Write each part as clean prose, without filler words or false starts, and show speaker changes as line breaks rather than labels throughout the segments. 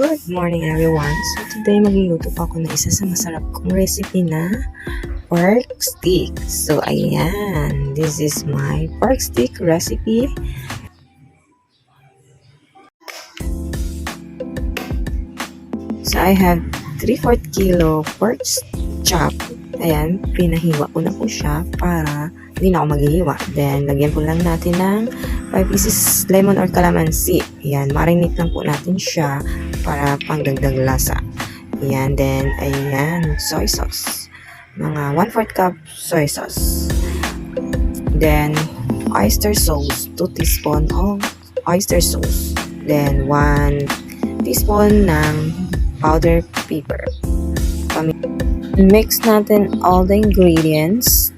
Good morning everyone! So today magluluto pa ako ng isa sa masarap kong recipe na pork stick. So ayan, this is my pork stick recipe. So I have 3/4 kilo pork chop. Ayan, pinahiwa ko na po siya para hindi na ako maghihiwa. Then, lagyan po lang natin ng 5 pieces lemon or kalamansi. Ayan, marinate lang po natin siya para pangdagdag lasa. Ayan, then, ayan, soy sauce. Mga 1/4 cup soy sauce. Then, oyster sauce, 2 teaspoon of oyster sauce. Then, 1 teaspoon ng powder pepper. Mix natin all the ingredients.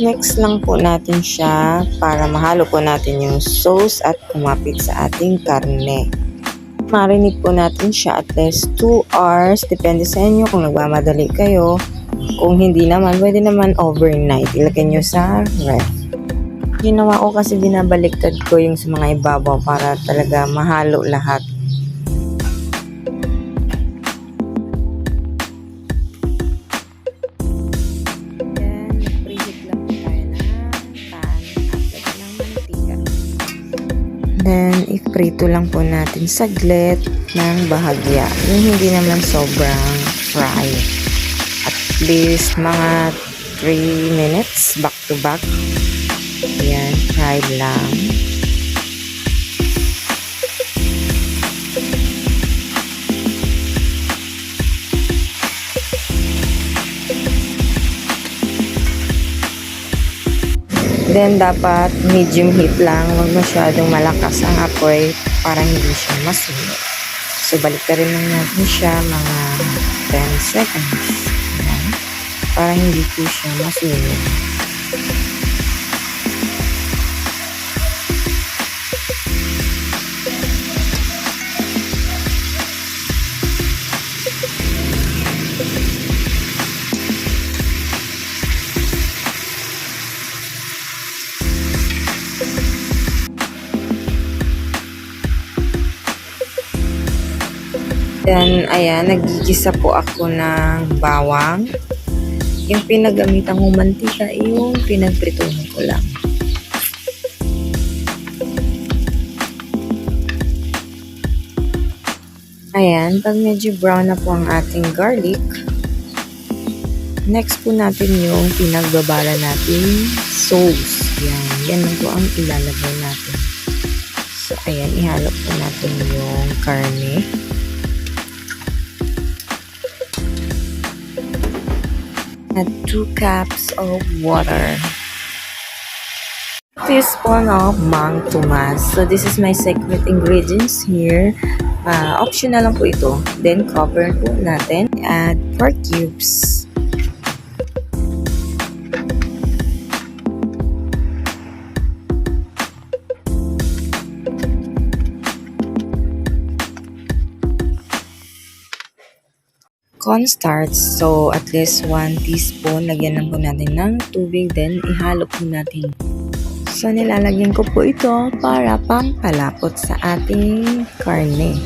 Mix lang po natin siya para mahalo po natin yung sauce at kumapit sa ating karne. Marinate po natin siya at least 2 hours. Depende sa inyo kung nagmamadali kayo. Kung hindi naman, pwede naman overnight. Ilagay nyo sa ref. Ginawa ko kasi binabaliktad ko yung sa mga ibabaw para talaga mahalo lahat. Then, preheat lang tayo ng pan at lagyan ng mantika. Then, iprito lang po natin saglit ng bahagya. Yung hindi naman sobrang fry. At least mga 3 minutes back to back. Ayan, fried lang. Then, dapat medium heat lang. Huwag masyadong malakas ang apoy para hindi siya masunog. So, balik ka rin lang natin siya mga 10 seconds. Ayan, para hindi po siya masunog. Then, ayan, nagigisa po ako ng bawang. Yung pinagamitan kong mantika, yung pinagprituhan ko lang. Ayan, pag medyo brown na po ang ating garlic, next po natin yung pinagbabala natin sauce. Yan lang po ang ilalagay natin. So, ayan, ihalo po natin yung karne. Add 2 cups of water. Teaspoon of mang tomas. So this is my secret ingredients here. Optional lang po ito. Then cover po natin. Add pork cubes. Cornstarch, so at least 1 teaspoon. Lagyan lang po natin ng tubig, then ihalo po natin. So nilalagyan ko po ito para pampalapot sa ating karne.